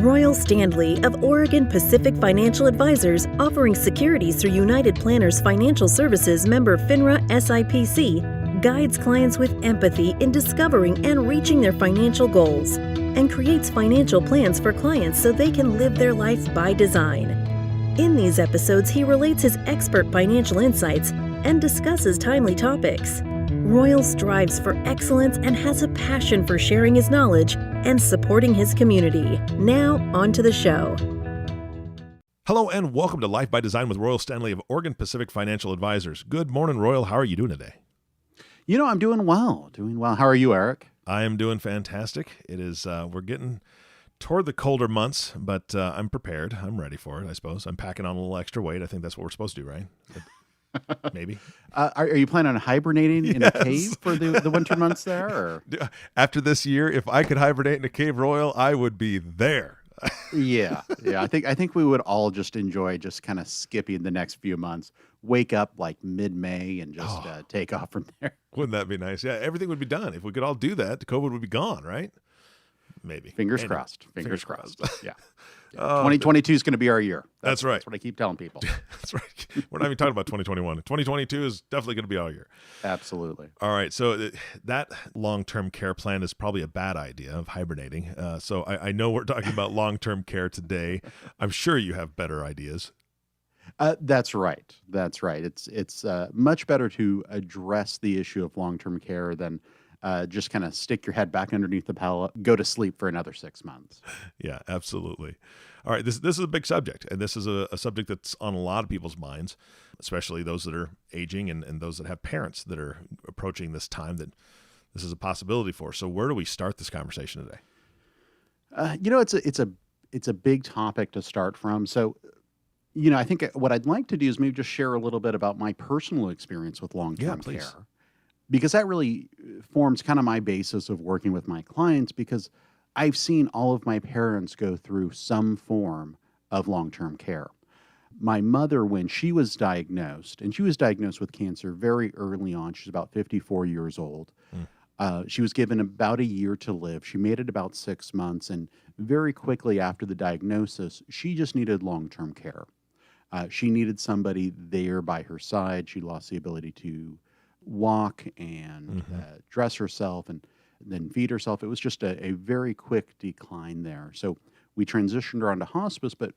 Royal Standley of Oregon Pacific Financial Advisors, offering securities through United Planners Financial Services member FINRA SIPC, guides clients with empathy in discovering and reaching their financial goals, and creates financial plans for clients so they can live their life by design. In these episodes, he relates his expert financial insights and discusses timely topics. Royal strives for excellence and has a passion for sharing his knowledge and supporting his community. Now, on to the show. Hello and welcome to Life by Design with Royal Standley of Oregon Pacific Financial Advisors. Good morning, Royal. How are you doing today? You know, I'm doing well. How are you, Eric? I am doing fantastic. It is, we're getting toward the colder months, but I'm prepared. I'm ready for it, I suppose. I'm packing on a little extra weight. I think that's what we're supposed to do, right? Maybe. Are you planning on hibernating in a cave for the winter months there? Or? After this year, if I could hibernate in a cave, Royal, I would be there. Yeah. I think we would all just enjoy just kind of skipping the next few months. Wake up like mid-May and just take off from there. Wouldn't that be nice? Yeah, everything would be done. If we could all do that, the COVID would be gone, right? Maybe. Fingers crossed. Fingers crossed. Yeah. 2022 is going to be our year. That's right. That's what I keep telling people. That's right. We're not even talking about 2021. 2022 is definitely going to be our year. Absolutely. All right. So that long-term care plan is probably a bad idea of hibernating. So I know we're talking about long-term care today. I'm sure you have better ideas. That's right. It's much better to address the issue of long-term care than just kind of stick your head back underneath the pillow, go to sleep for another 6 months. Yeah, absolutely. All right, this is a big subject, and this is a subject that's on a lot of people's minds, especially those that are aging and those that have parents that are approaching this time that this is a possibility for. So where do we start this conversation today? It's a big topic to start from. So, I think what I'd like to do is maybe just share a little bit about my personal experience with long-term care. Because that really forms kind of my basis of working with my clients, because I've seen all of my parents go through some form of long-term care. My mother, when she was diagnosed, and she was diagnosed with cancer very early on, she's about 54 years old. She was given about a year to live. She made it about 6 months, and very quickly after the diagnosis, she just needed long-term care. She needed somebody there by her side. She lost the ability to walk and dress herself and then feed herself. It was just a very quick decline there. So we transitioned her onto hospice, but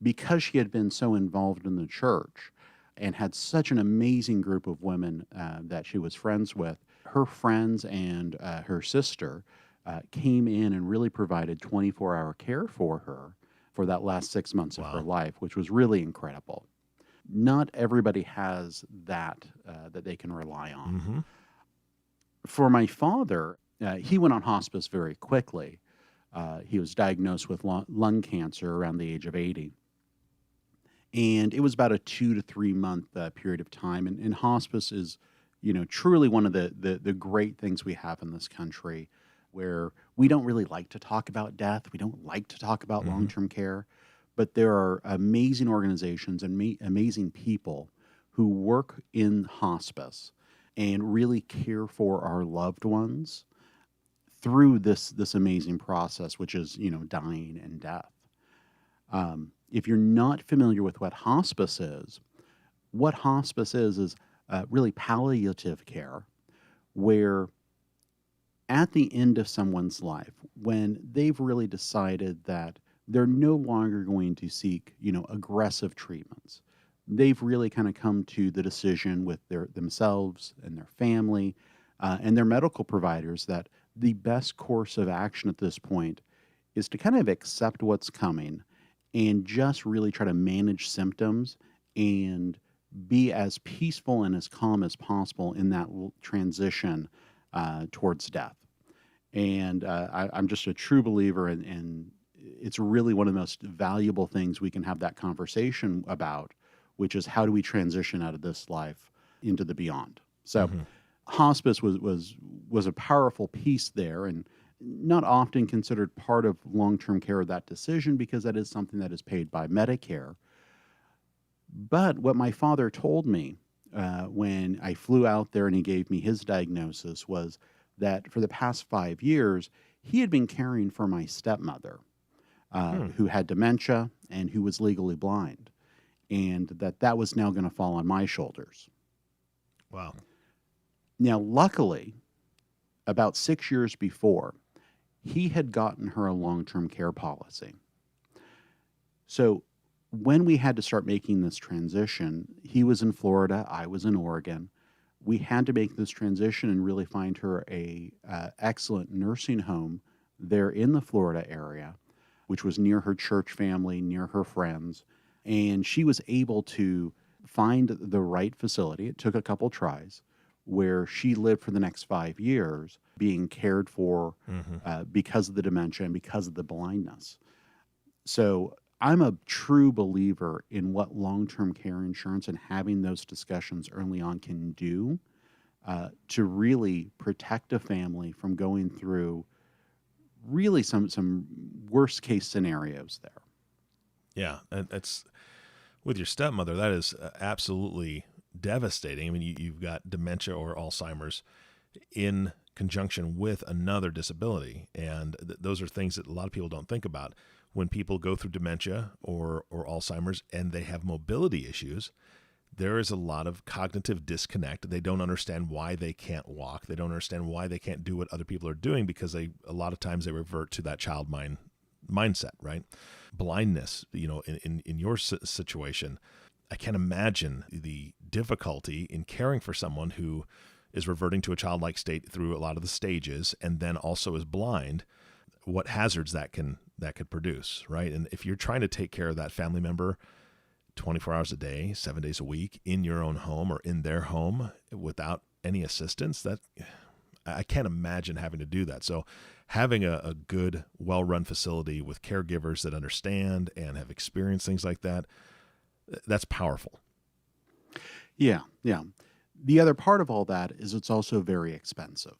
because she had been so involved in the church and had such an amazing group of women that she was friends with, her friends and her sister came in and really provided 24-hour care for her for that last 6 months of her life, which was really incredible. Not everybody has that they can rely on. For my father, he went on hospice very quickly. He was diagnosed with lung cancer around the age of 80. And it was about a 2 to 3 month period of time. And hospice is, truly one of the great things we have in this country, where we don't really like to talk about death. We don't like to talk about long-term care. But there are amazing organizations and amazing people who work in hospice and really care for our loved ones through this amazing process, which is, dying and death. If you're not familiar with what hospice is really palliative care, where at the end of someone's life, when they've really decided that they're no longer going to seek, aggressive treatments. They've really kind of come to the decision with themselves and their family and their medical providers that the best course of action at this point is to kind of accept what's coming and just really try to manage symptoms and be as peaceful and as calm as possible in that transition towards death. And I'm just a true believer in it's really one of the most valuable things we can have that conversation about, which is how do we transition out of this life into the beyond. So hospice was a powerful piece there, and not often considered part of long-term care of that decision, because that is something that is paid by Medicare. But what my father told me when I flew out there and he gave me his diagnosis was that for the past 5 years, he had been caring for my stepmother. who had dementia and who was legally blind, and that was now going to fall on my shoulders. Wow. Now, luckily, about 6 years before, he had gotten her a long-term care policy. So when we had to start making this transition, he was in Florida, I was in Oregon. We had to make this transition and really find her a excellent nursing home there in the Florida area, which was near her church family, near her friends. And she was able to find the right facility. It took a couple tries, where she lived for the next 5 years being cared for because of the dementia and because of the blindness. So I'm a true believer in what long-term care insurance and having those discussions early on can do to really protect a family from going through really some worst case scenarios there. Yeah, and it's with your stepmother, that is absolutely devastating. I mean, you've got dementia or Alzheimer's in conjunction with another disability, and those are things that a lot of people don't think about. When people go through dementia or Alzheimer's and they have mobility issues, there is a lot of cognitive disconnect. They don't understand why they can't walk. They don't understand why they can't do what other people are doing because a lot of times they revert to that child mindset, right? Blindness, in your situation, I can't imagine the difficulty in caring for someone who is reverting to a childlike state through a lot of the stages and then also is blind, what hazards that could produce, right? And if you're trying to take care of that family member 24 hours a day, 7 days a week in your own home or in their home without any assistance, that I can't imagine having to do that. So having a good, well-run facility with caregivers that understand and have experienced things like that, that's powerful. Yeah. The other part of all that is it's also very expensive.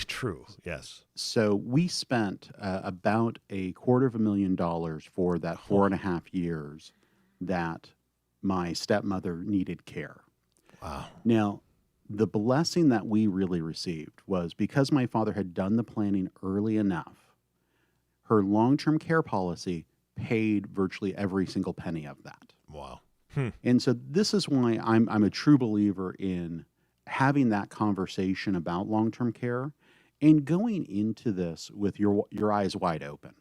True, yes. So we spent about $250,000 for that 4.5 years that my stepmother needed care. Wow. Now, the blessing that we really received was because my father had done the planning early enough, her long-term care policy paid virtually every single penny of that. Wow. And so this is why I'm a true believer in having that conversation about long-term care and going into this with your eyes wide open.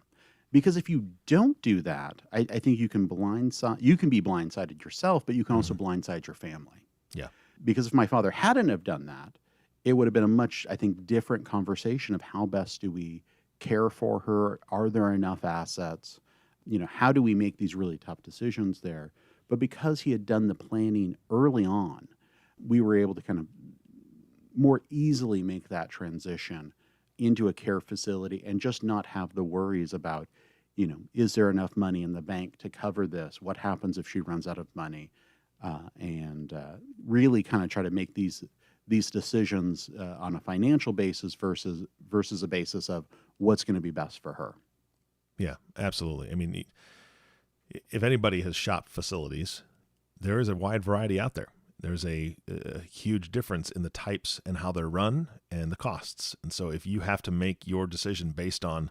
Because if you don't do that, I think you can be blindsided yourself, but you can also blindside your family. Yeah. Because if my father hadn't have done that, it would have been a much, I think, different conversation of how best do we care for her? Are there enough assets? How do we make these really tough decisions there? But because he had done the planning early on, we were able to kind of more easily make that transition into a care facility and just not have the worries about, is there enough money in the bank to cover this? What happens if she runs out of money? And really kind of try to make these decisions on a financial basis versus a basis of what's going to be best for her. Yeah, absolutely. I mean, if anybody has shopped facilities, there is a wide variety out there. There's a huge difference in the types and how they're run and the costs. And so if you have to make your decision based on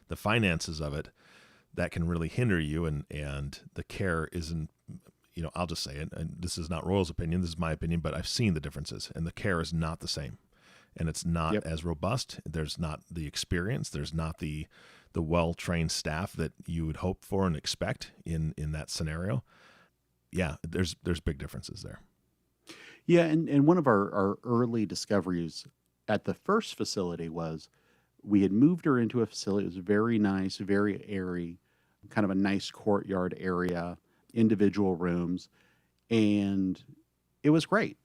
the finances of it, that can really hinder you, and the care isn't, I'll just say it, and this is not Royal's opinion, this is my opinion, but I've seen the differences, and the care is not the same. And it's not as robust. There's not the experience. There's not the well-trained staff that you would hope for and expect in that scenario. Yeah, there's big differences there. Yeah, and one of our early discoveries at the first facility was we had moved her into a facility. It was very nice, very airy, kind of a nice courtyard area, individual rooms, and it was great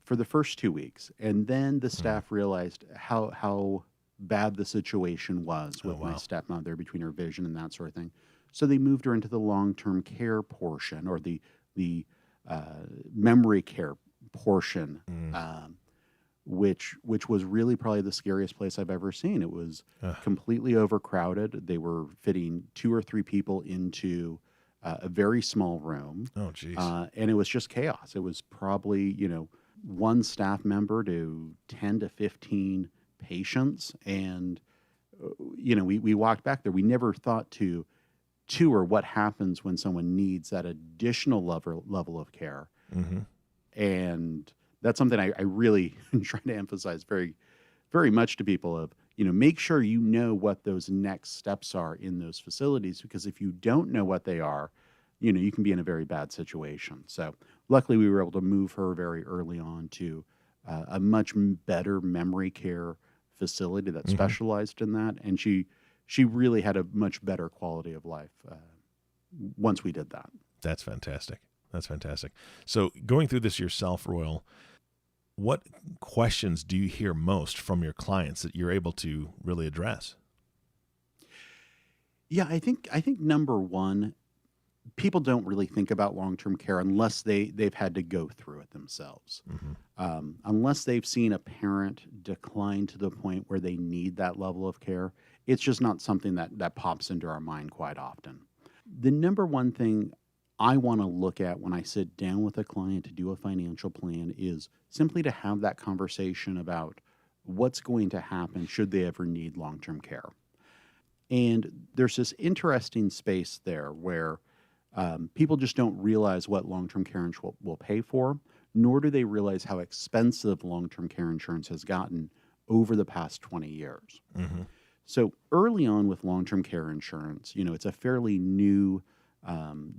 for the first 2 weeks. And then the staff realized how bad the situation was with my stepmother between her vision and that sort of thing. So they moved her into the long-term care portion or the memory care portion, which was really probably the scariest place I've ever seen. It was completely overcrowded. They were fitting 2 or 3 people into a very small room. Oh, geez. And it was just chaos. It was probably, one staff member to 10 to 15 patients. And, we walked back there. We never thought to Two, or what happens when someone needs that additional level of care. Mm-hmm. And that's something I really try to emphasize very, very much to people of, make sure you know what those next steps are in those facilities, because if you don't know what they are, you can be in a very bad situation. So luckily we were able to move her very early on to a much better memory care facility that specialized in that. And she really had a much better quality of life once we did that. That's fantastic. That's fantastic. So going through this yourself, Royal, what questions do you hear most from your clients that you're able to really address? Yeah, I think number one, people don't really think about long-term care unless they've had to go through it themselves. Unless they've seen a parent decline to the point where they need that level of care, it's just not something that pops into our mind quite often. The number one thing I want to look at when I sit down with a client to do a financial plan is simply to have that conversation about what's going to happen should they ever need long-term care. And there's this interesting space there where people just don't realize what long-term care insurance will pay for, nor do they realize how expensive long-term care insurance has gotten over the past 20 years. So early on with long-term care insurance, it's a fairly new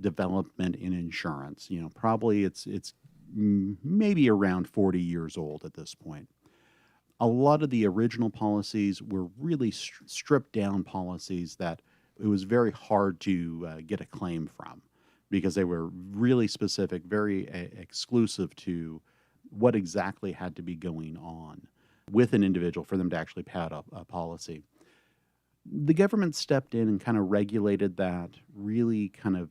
development in insurance. Probably it's maybe around 40 years old at this point. A lot of the original policies were really stripped down policies that it was very hard to get a claim from, because they were really specific, very exclusive to what exactly had to be going on with an individual for them to actually pay out a policy. The government stepped in and kind of regulated that, really kind of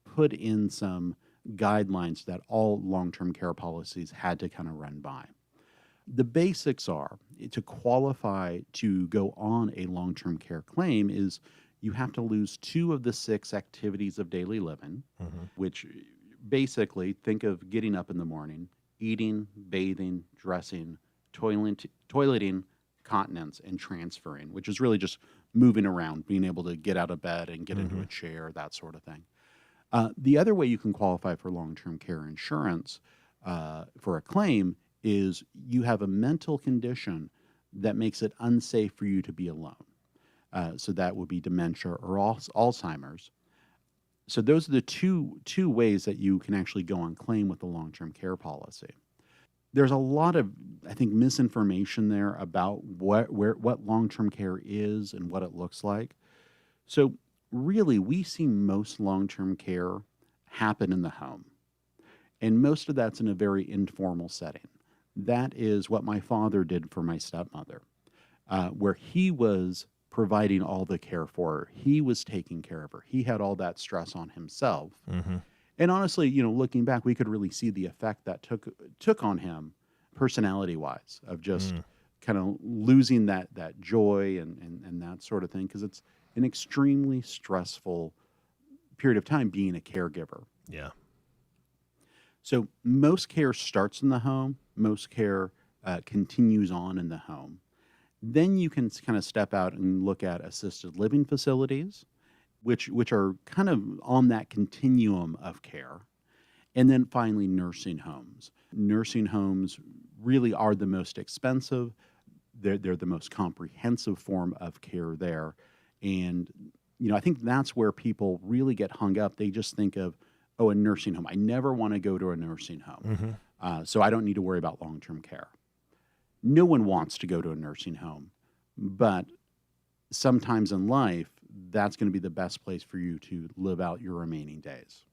put in some guidelines that all long-term care policies had to kind of run by. The basics are, to qualify to go on a long-term care claim is you have to lose 2 of the 6 activities of daily living, which basically, think of getting up in the morning, eating, bathing, dressing, toileting, continence, and transferring, which is really just moving around, being able to get out of bed and get into a chair, that sort of thing. The other way you can qualify for long-term care insurance for a claim is you have a mental condition that makes it unsafe for you to be alone. So that would be dementia or Alzheimer's. So those are the two ways that you can actually go on claim with the long-term care policy. There's a lot of, I think, misinformation there about what long-term care is and what it looks like. So really, we see most long-term care happen in the home. And most of that's in a very informal setting. That is what my father did for my stepmother, where he was providing all the care for her. He was taking care of her. He had all that stress on himself. And honestly, looking back, we could really see the effect that took on him personality-wise, of just kind of losing that joy and that sort of thing, because it's an extremely stressful period of time being a caregiver. Yeah. So most care starts in the home. Most care continues on in the home. Then you can kind of step out and look at assisted living facilities, which are kind of on that continuum of care. And then finally, nursing homes. Nursing homes really are the most expensive. They're the most comprehensive form of care there. And, I think that's where people really get hung up. They just think of, a nursing home. I never want to go to a nursing home. So I don't need to worry about long-term care. No one wants to go to a nursing home, but sometimes in life, that's going to be the best place for you to live out your remaining days.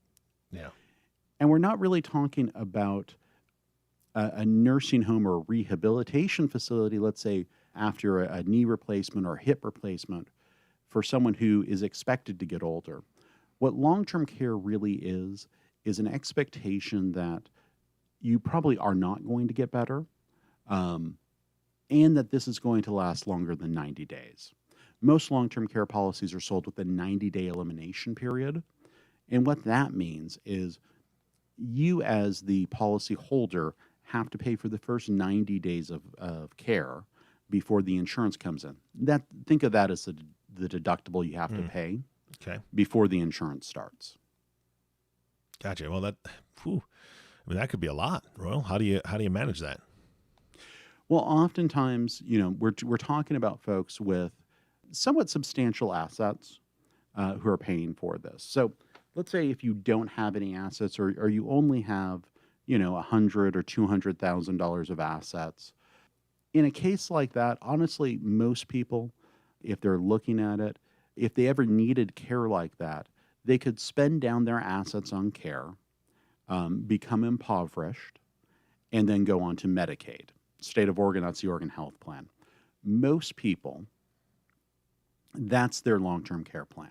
Yeah. And we're not really talking about a nursing home or a rehabilitation facility, let's say after a knee replacement or hip replacement for someone who is expected to get older. What long-term care really is an expectation that you probably are not going to get better, and that this is going to last longer than 90 days. Most long-term care policies are sold with a 90-day elimination period. And what that means is you, as the policy holder, have to pay for the first 90 days of care before the insurance comes in. Think of that as the deductible you have to pay. Okay. before the insurance starts. Gotcha. Well, that could be a lot, Royal. How do you manage that? Well, oftentimes, we're talking about folks with somewhat substantial assets who are paying for this. So let's say if you don't have any assets, or you only have, $100,000 or $200,000 of assets. In a case like that, honestly, most people, if they're looking at it, if they ever needed care like that, they could spend down their assets on care, become impoverished, and then go on to Medicaid. State of Oregon, that's the Oregon Health Plan. Most people, that's their long-term care plan.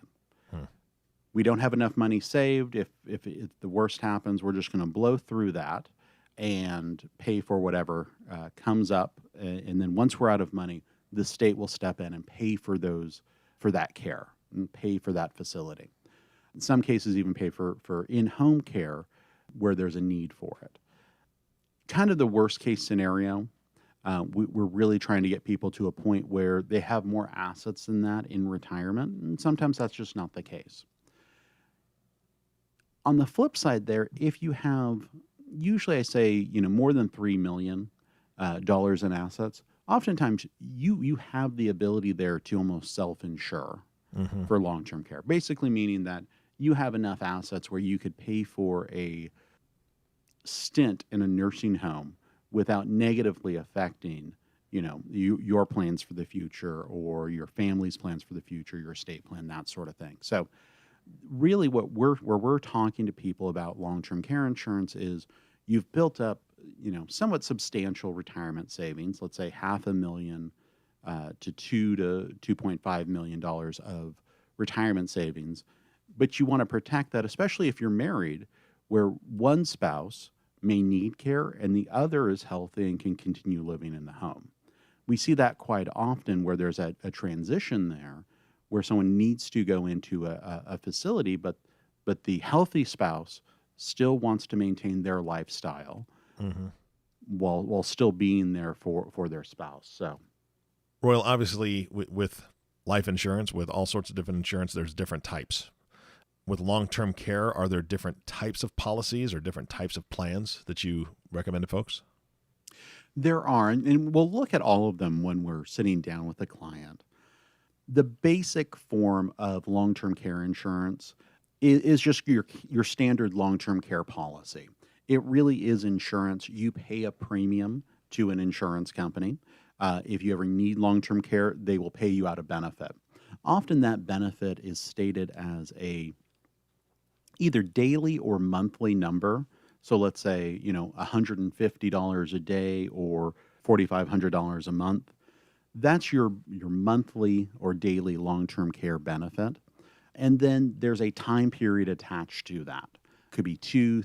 We don't have enough money saved. If the worst happens, we're just going to blow through that and pay for whatever comes up. And then once we're out of money, the state will step in and pay for that care and pay for that facility. In some cases, even pay for in-home care where there's a need for it. Kind of the worst case scenario, we're really trying to get people to a point where they have more assets than that in retirement, and sometimes that's just not the case. On the flip side there, if you have, usually I say, more than $3 million in assets, oftentimes you have the ability there to almost self-insure for long-term care, basically meaning that you have enough assets where you could pay for a stint in a nursing home without negatively affecting, your plans for the future or your family's plans for the future, your estate plan, that sort of thing. So really where we're talking to people about long-term care insurance is you've built up, somewhat substantial retirement savings, let's say $500,000 to $2 to $2.5 million of retirement savings, but you want to protect that, especially if you're married, where one spouse may need care and the other is healthy and can continue living in the home. We see that quite often where there's a transition there where someone needs to go into a facility, but the healthy spouse still wants to maintain their lifestyle while still being there for their spouse. So, Royal, obviously with life insurance, with all sorts of different insurance, there's different types. With long-term care, are there different types of policies or different types of plans that you recommend to folks? There are, and we'll look at all of them when we're sitting down with a client. The basic form of long-term care insurance is just your standard long-term care policy. It really is insurance. You pay a premium to an insurance company. If you ever need long-term care, they will pay you out a benefit. Often that benefit is stated as either daily or monthly number. So let's say, $150 a day or $4,500 a month. That's your monthly or daily long-term care benefit. And then there's a time period attached to that. Could be 2,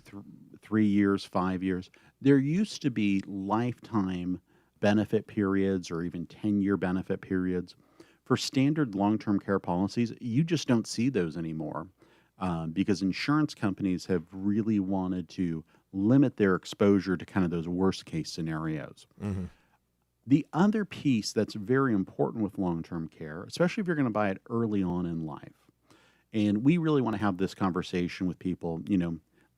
3 years, 5 years. There used to be lifetime benefit periods or even 10-year benefit periods. For standard long-term care policies, you just don't see those anymore because insurance companies have really wanted to limit their exposure to kind of those worst-case scenarios. The other piece that's very important with long-term care, especially if you're going to buy it early on in life, and we really want to have this conversation with people,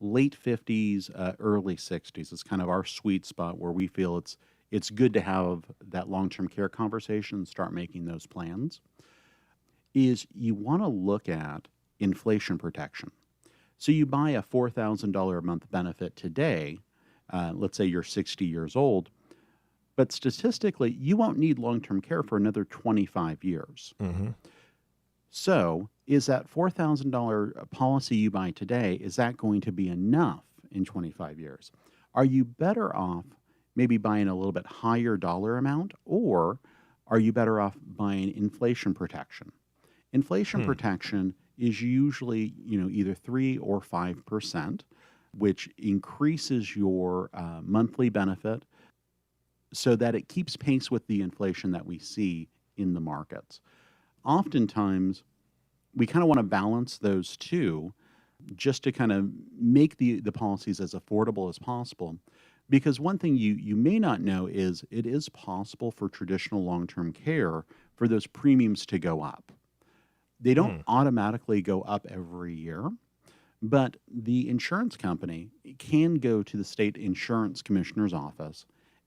late 50s, early 60s. It's kind of our sweet spot where we feel it's good to have that long-term care conversation and start making those plans, is you want to look at inflation protection. So you buy a $4,000 a month benefit today, let's say you're 60 years old, but statistically, you won't need long-term care for another 25 years. So is that $4,000 policy you buy today, is that going to be enough in 25 years? Are you better off maybe buying a little bit higher dollar amount, or are you better off buying inflation protection? Inflation protection is usually, either 3 or 5%, which increases your monthly benefit so that it keeps pace with the inflation that we see in the markets. Oftentimes, we kind of want to balance those two just to kind of make the policies as affordable as possible. Because one thing you may not know is it is possible for traditional long-term care for those premiums to go up. They don't automatically go up every year, but the insurance company can go to the state insurance commissioner's office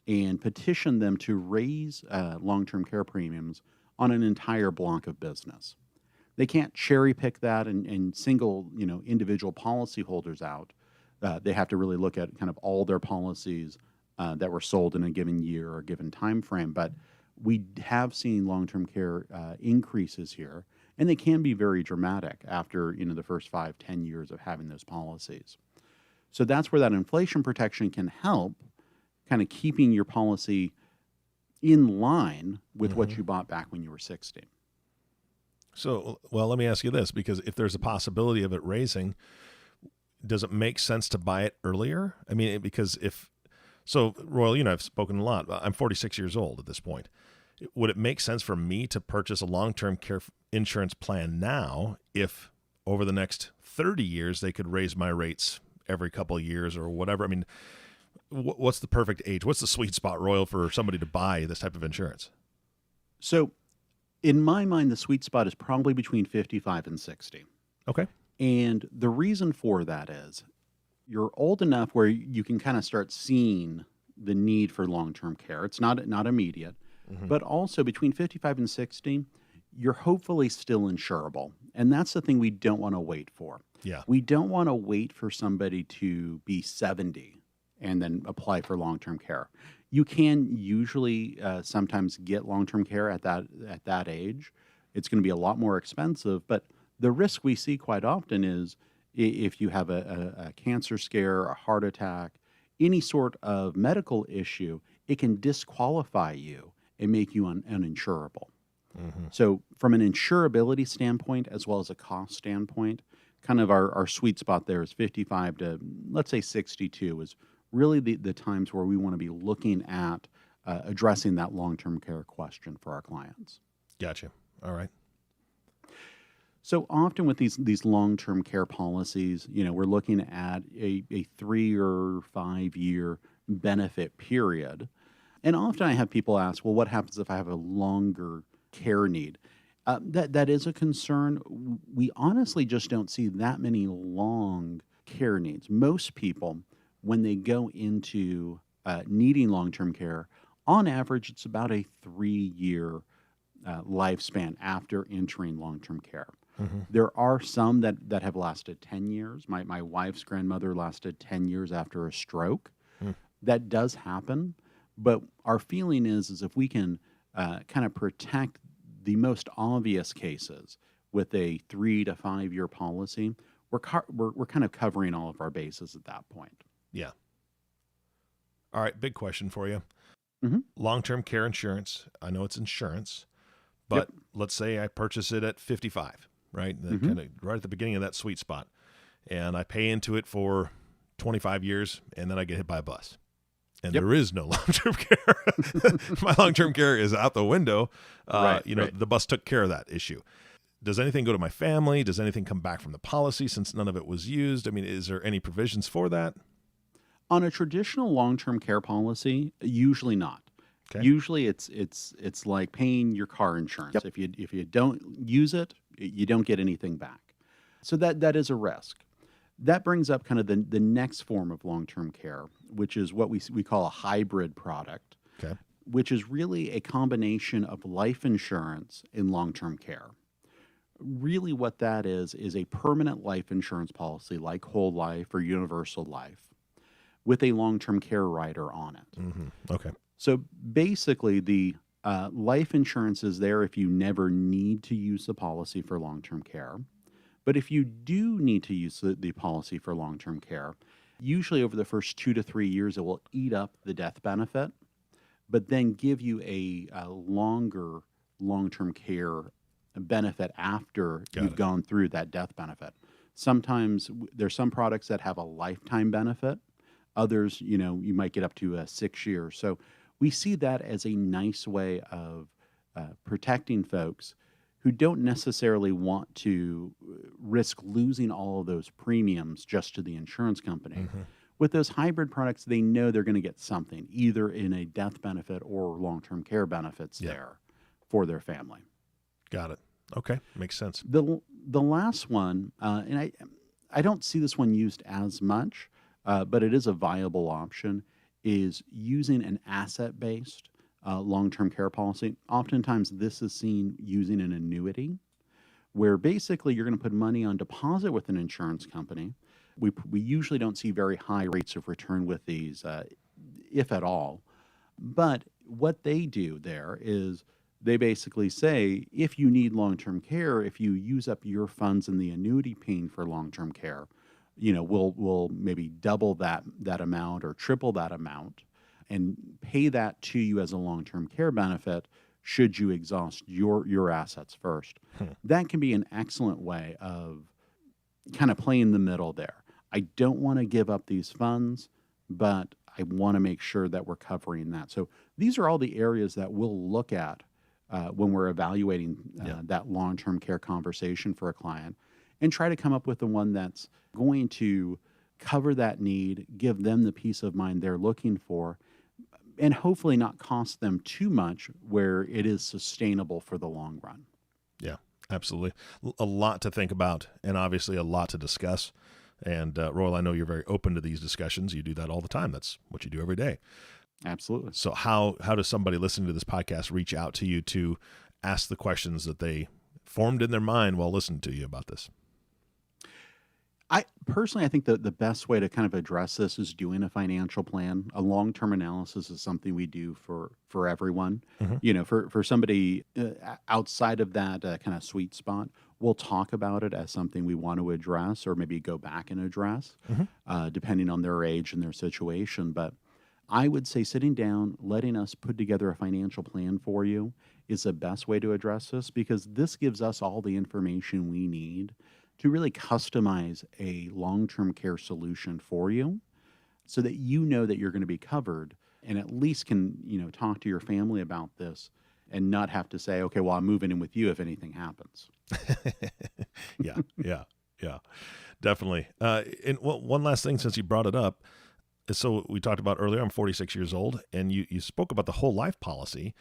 and petition them to raise long-term care premiums on an entire block of business. They can't cherry pick that and single, individual policyholders out. They have to really look at kind of all their policies that were sold in a given year or a given time frame. But we have seen long-term care increases here, and they can be very dramatic after the first 5-10 years of having those policies. So that's where that inflation protection can help, kind of keeping your policy in line with what you bought back when you were 60. So, well, let me ask you this, because if there's a possibility of it raising, does it make sense to buy it earlier? I mean, so Royal, I've spoken a lot. I'm 46 years old at this point. Would it make sense for me to purchase a long-term care insurance plan now if over the next 30 years they could raise my rates every couple of years or whatever? I mean, what's the perfect age? What's the sweet spot, Royal, for somebody to buy this type of insurance? So in my mind, the sweet spot is probably between 55 and 60. Okay. And the reason for that is you're old enough where you can kind of start seeing the need for long-term care. It's not immediate, but also between 55 and 60, you're hopefully still insurable. And that's the thing we don't want to wait for. Yeah. We don't want to wait for somebody to be 70 and then apply for long-term care. You can usually sometimes get long-term care at that age. It's going to be a lot more expensive, but the risk we see quite often is if you have a cancer scare, a heart attack, any sort of medical issue, it can disqualify you and make you uninsurable. So from an insurability standpoint, as well as a cost standpoint, kind of our sweet spot there is 55 to, let's say, 62 is really the times where we want to be looking at addressing that long-term care question for our clients. Gotcha. All right. So often with these long-term care policies, we're looking at a 3 or 5 year benefit period. And often I have people ask, well, what happens if I have a longer care need? That is a concern. We honestly just don't see that many long care needs. Most people, when they go into needing long-term care, on average, it's about a 3-year lifespan after entering long-term care. There are some that have lasted 10 years. My wife's grandmother lasted 10 years after a stroke. That does happen. But our feeling is if we can kind of protect the most obvious cases with a 3 to 5 year policy, we're kind of covering all of our bases at that point. Yeah. All right. Big question for you. Mm-hmm. Long-term care insurance. I know it's insurance, but let's say I purchase it at 55, right? Kind of right at the beginning of that sweet spot. And I pay into it for 25 years and then I get hit by a bus. And there is no long-term care. My long-term care is out the window. The bus took care of that issue. Does anything go to my family? Does anything come back from the policy since none of it was used? I mean, is there any provisions for that? On a traditional long-term care policy, usually not. Okay. Usually it's like paying your car insurance. If you don't use it, you don't get anything back. So that is a risk. That brings up kind of the next form of long-term care, which is what we call a hybrid product, which is really a combination of life insurance and long-term care. Really what that is a permanent life insurance policy like whole life or universal life with a long-term care rider on it. Okay. So basically the life insurance is there if you never need to use the policy for long-term care. But if you do need to use the policy for long-term care, usually over the first 2 to 3 years, it will eat up the death benefit, but then give you a longer long-term care benefit after you've gone through that death benefit. Sometimes there's some products that have a lifetime benefit. Others, you might get up to 6 years. So we see that as a nice way of protecting folks who don't necessarily want to risk losing all of those premiums just to the insurance company. With those hybrid products, they know they're going to get something, either in a death benefit or long-term care benefits there for their family. Got it. Okay, makes sense. The last one, and I don't see this one used as much, but it is a viable option, is using an asset-based long-term care policy. Oftentimes, this is seen using an annuity, where basically you're going to put money on deposit with an insurance company. We usually don't see very high rates of return with these, if at all. But what they do there is they basically say, if you need long-term care, if you use up your funds in the annuity paying for long-term care, we'll maybe double that amount or triple that amount and pay that to you as a long-term care benefit should you exhaust your assets first. That can be an excellent way of kind of playing the middle there. I don't want to give up these funds, but I want to make sure that we're covering that. So these are all the areas that we'll look at when we're evaluating that long-term care conversation for a client, and try to come up with the one that's going to cover that need, give them the peace of mind they're looking for, and hopefully not cost them too much where it is sustainable for the long run. Yeah, absolutely. A lot to think about, and obviously a lot to discuss. And Royal, I know you're very open to these discussions. You do that all the time. That's what you do every day. Absolutely. So how does somebody listening to this podcast reach out to you to ask the questions that they formed in their mind while listening to you about this? I think that the best way to kind of address this is doing a financial plan. A long-term analysis is something we do for everyone. For somebody outside of that kind of sweet spot, we'll talk about it as something we want to address, or maybe go back and address, depending on their age and their situation. But I would say sitting down, letting us put together a financial plan for you is the best way to address this, because this gives us all the information we need to really customize a long-term care solution for you, so that you know that you're going to be covered, and at least can talk to your family about this and not have to say, okay, well, I'm moving in with you if anything happens. Yeah, definitely. And one last thing, since you brought it up, so we talked about earlier, I'm 46 years old, and you spoke about the whole life policy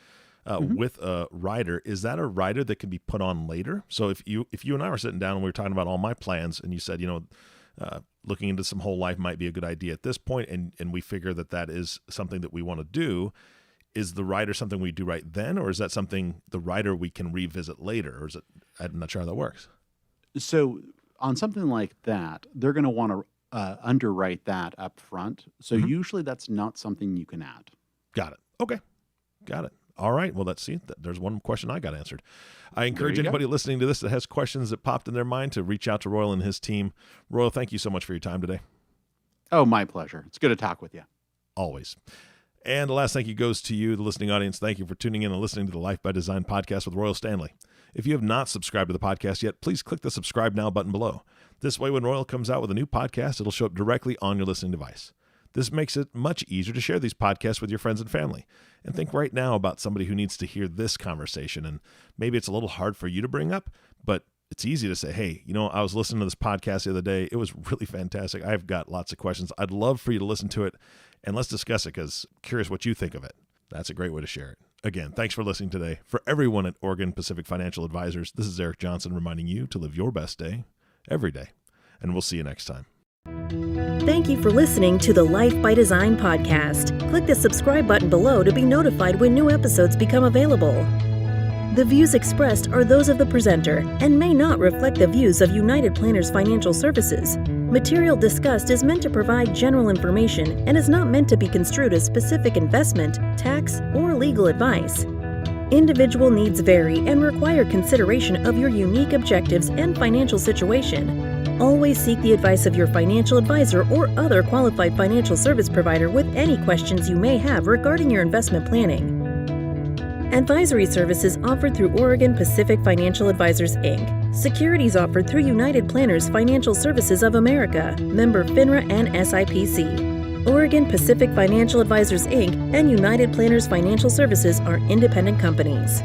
with a rider. Is that a rider that can be put on later? So if you and I were sitting down and we were talking about all my plans, and you said, looking into some whole life might be a good idea at this point, and we figure that is something that we want to do, is the rider something we do right then, or is that something the rider we can revisit later? Or is it, I'm not sure how that works. So on something like that, they're going to want to underwrite that up front. So usually that's not something you can add. Got it. Okay. Got it. All right. Well, there's one question I got answered. I encourage anybody listening to this that has questions that popped in their mind to reach out to Royal and his team. Royal, thank you so much for your time today. Oh, my pleasure. It's good to talk with you. Always. And the last thank you goes to you, the listening audience. Thank you for tuning in and listening to the Life by Design podcast with Royal Standley. If you have not subscribed to the podcast yet, please click the subscribe now button below. This way, when Royal comes out with a new podcast, it'll show up directly on your listening device. This makes it much easier to share these podcasts with your friends and family. And think right now about somebody who needs to hear this conversation. And maybe it's a little hard for you to bring up, but it's easy to say, hey, I was listening to this podcast the other day. It was really fantastic. I've got lots of questions. I'd love for you to listen to it, and let's discuss it, because I'm curious what you think of it. That's a great way to share it. Again, thanks for listening today. For everyone at Oregon Pacific Financial Advisors, this is Eric Johnson reminding you to live your best day every day. And we'll see you next time. Thank you for listening to the Life by Design podcast. Click the subscribe button below to be notified when new episodes become available. The views expressed are those of the presenter and may not reflect the views of United Planners Financial Services. Material discussed is meant to provide general information and is not meant to be construed as specific investment, tax, or legal advice. Individual needs vary and require consideration of your unique objectives and financial situation. Always seek the advice of your financial advisor or other qualified financial service provider with any questions you may have regarding your investment planning. Advisory services offered through Oregon Pacific Financial Advisors, Inc. Securities offered through United Planners Financial Services of America, member FINRA and SIPC. Oregon Pacific Financial Advisors, Inc. and United Planners Financial Services are independent companies.